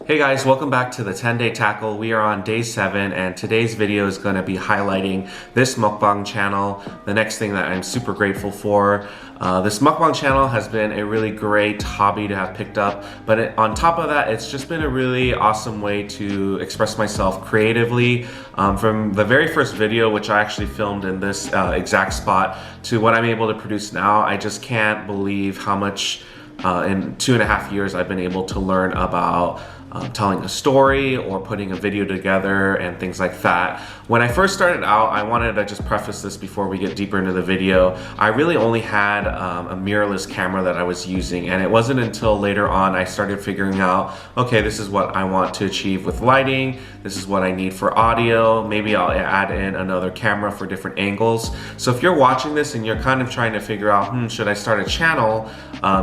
Hey guys, welcome back to the 10-day tackle. We are on day 7 and today's video is going to be highlighting this mukbang channel, the next thing that I'm super grateful for. This mukbang channel has been a really great hobby to have picked up, but on top of that, it's just been a really awesome way to express myself creatively. From the very first video, which I actually filmed in this exact spot, to what I'm able to produce now, I just can't believe how much in 2.5 years I've been able to learn about telling a story or putting a video together and things like that. When I first started out, I wanted to just preface this before we get deeper into the video. I really only had a mirrorless camera that I was using, and it wasn't until later on I started figuring out, okay, this is what I want to achieve with lighting, this is what I need for audio, maybe I'll add in another camera for different angles. So if you're watching this and you're kind of trying to figure out, should I start a channel,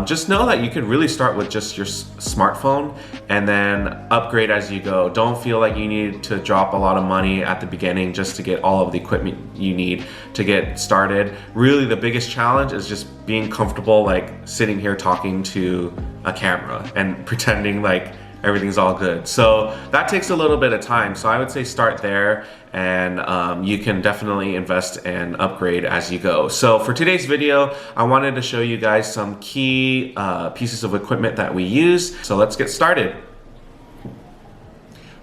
just know that you could really start with just your smartphone and then upgrade as you go. Don't feel like you need to drop a lot of money at the beginning just to get all of the equipment you need to get started. Really, the biggest challenge is just being comfortable like sitting here talking to a camera and pretending like everything's all good. So that takes a little bit of time. So I would say start there, and you can definitely invest and upgrade as you go. So for today's video, I wanted to show you guys some key pieces of equipment that we use. So let's get started.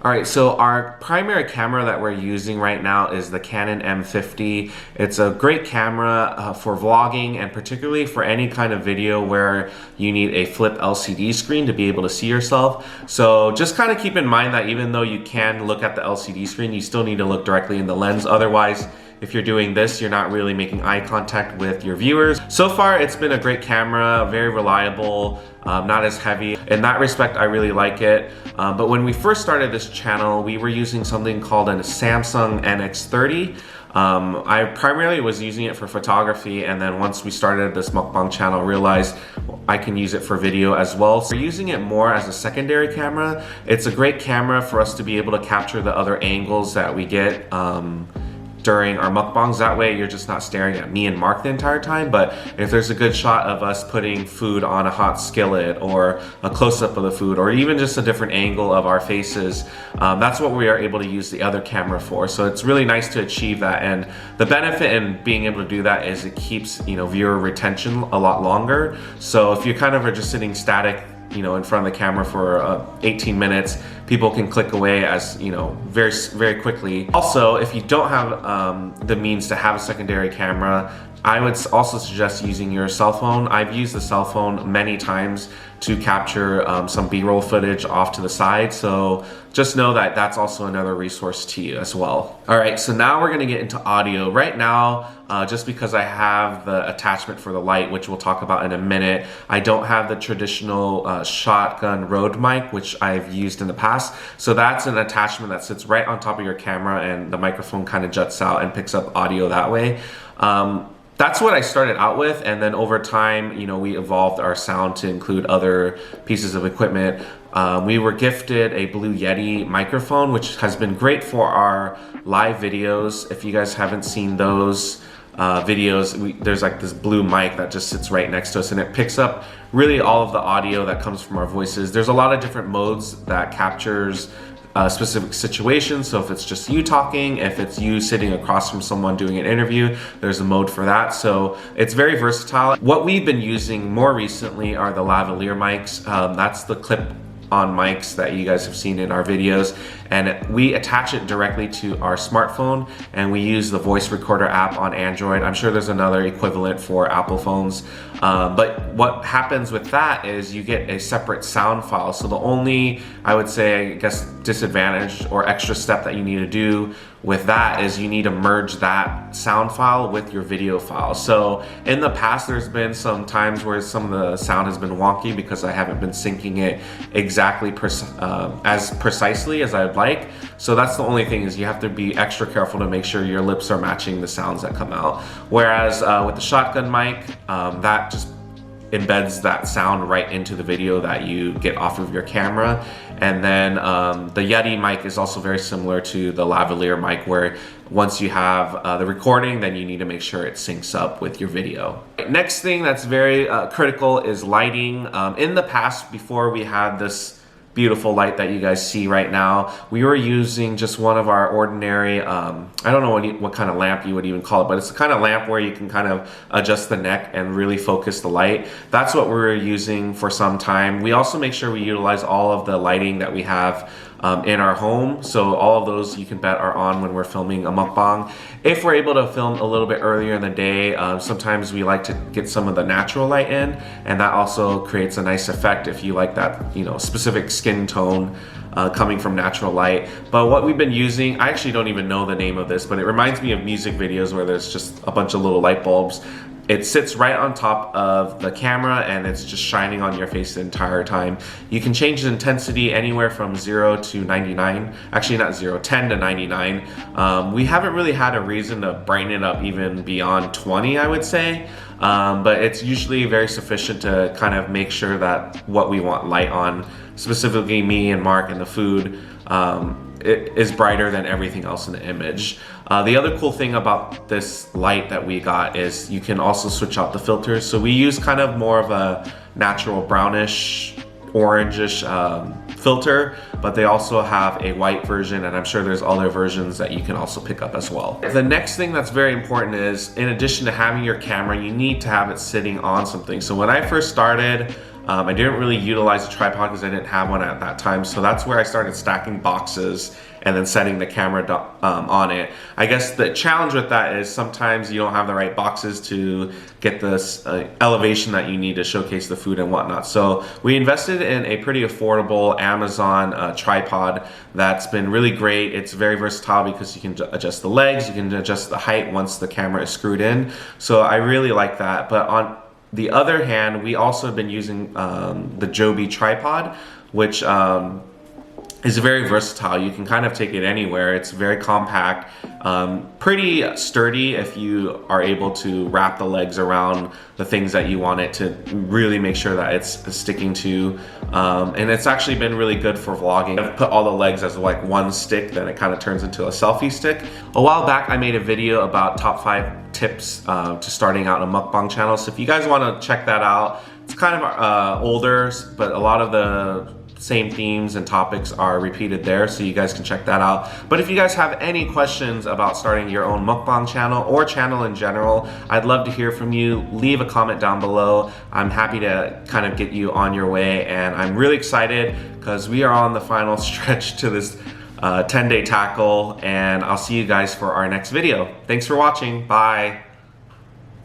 Alright, so our primary camera that we're using right now is the Canon M50. It's a great camera for vlogging, and particularly for any kind of video where you need a flip LCD screen to be able to see yourself. So just kind of keep in mind that even though you can look at the LCD screen, you still need to look directly in the lens. Otherwise, if you're doing this, you're not really making eye contact with your viewers. So far, it's been a great camera, very reliable, not as heavy. In that respect, I really like it. But when we first started this channel, we were using something called a Samsung NX30. I primarily was using it for photography, and then once we started this mukbang channel, realized I can use it for video as well. So we're using it more as a secondary camera. It's a great camera for us to be able to capture the other angles that we get during our mukbangs. That way you're just not staring at me and Mark the entire time, but if there's a good shot of us putting food on a hot skillet, or a close-up of the food, or even just a different angle of our faces, that's what we are able to use the other camera for. So it's really nice to achieve that, and the benefit in being able to do that is it keeps viewer retention a lot longer. So if you kind of are just sitting static in front of the camera for 18 minutes, people can click away as very, very quickly. Also, if you don't have the means to have a secondary camera, I would also suggest using your cell phone. I've used the cell phone many times to capture some B-roll footage off to the side, so just know that that's also another resource to you as well. All right, so now we're gonna get into audio. Right now, just because I have the attachment for the light, which we'll talk about in a minute, I don't have the traditional shotgun Rode mic, which I've used in the past. So that's an attachment that sits right on top of your camera, and the microphone kind of juts out and picks up audio that way. That's what I started out with, and then over time, we evolved our sound to include other pieces of equipment. We were gifted a Blue Yeti microphone, which has been great for our live videos. If you guys haven't seen those videos, there's like this blue mic that just sits right next to us, and it picks up really all of the audio that comes from our voices. There's a lot of different modes that captures specific situations. So if it's just you talking, if it's you sitting across from someone doing an interview, there's a mode for that. So it's very versatile. What we've been using more recently are the lavalier mics. That's the clip-on mics that you guys have seen in our videos, and we attach it directly to our smartphone, and we use the voice recorder app on Android. I'm sure there's another equivalent for Apple phones, but what happens with that is you get a separate sound file. So the only, I would say, I guess, disadvantage or extra step that you need to do with that is you need to merge that sound file with your video file. So in the past, there's been some times where some of the sound has been wonky because I haven't been syncing it exactly as precisely as I'd like. So that's the only thing, is you have to be extra careful to make sure your lips are matching the sounds that come out. Whereas with the shotgun mic, that just embeds that sound right into the video that you get off of your camera. And then the Yeti mic is also very similar to the lavalier mic, where once you have the recording, then you need to make sure it syncs up with your video. Next thing that's very critical is lighting. In the past, before we had this beautiful light that you guys see right now. We were using just one of our ordinary, I don't know what kind of lamp you would even call it, but it's the kind of lamp where you can kind of adjust the neck and really focus the light. That's what we were using for some time. We also make sure we utilize all of the lighting that we have in our home, so all of those you can bet are on when we're filming a mukbang. If we're able to film a little bit earlier in the day, sometimes we like to get some of the natural light in, and that also creates a nice effect if you like that, you know, specific skin tone coming from natural light. But what we've been using, I actually don't even know the name of this, but it reminds me of music videos where there's just a bunch of little light bulbs. It sits right on top of the camera and it's just shining on your face the entire time. You can change the intensity anywhere from 0 to 99. Actually not 0, 10 to 99. We haven't really had a reason to brighten it up even beyond 20, I would say. But it's usually very sufficient to kind of make sure that what we want light on, specifically me and Mark and the food, it is brighter than everything else in the image. The other cool thing about this light that we got is you can also switch out the filters. So we use kind of more of a natural brownish, orangish filter, but they also have a white version, and I'm sure there's other versions that you can also pick up as well. The next thing that's very important is, in addition to having your camera, you need to have it sitting on something. So when I first started, I didn't really utilize a tripod because I didn't have one at that time. So that's where I started stacking boxes and then setting the camera on it. I guess the challenge with that is sometimes you don't have the right boxes to get this elevation that you need to showcase the food and whatnot. So we invested in a pretty affordable Amazon tripod that's been really great. It's very versatile because you can adjust the legs, you can adjust the height once the camera is screwed in. So I really like that. But on the other hand, we also have been using the Joby tripod, which is very versatile. You can kind of take it anywhere. It's very compact, pretty sturdy if you are able to wrap the legs around the things that you want it to really make sure that it's sticking to. And it's actually been really good for vlogging. I've put all the legs as like one stick, then it kind of turns into a selfie stick. A while back, I made a video about top 5 tips to starting out a mukbang channel. So if you guys want to check that out, it's kind of older, but a lot of the same themes and topics are repeated there, so you guys can check that out. But if you guys have any questions about starting your own mukbang channel or channel in general, I'd love to hear from you. Leave a comment down below. I'm happy to kind of get you on your way, and I'm really excited because we are on the final stretch to this 10-day tackle, and I'll see you guys for our next video. Thanks for watching. Bye.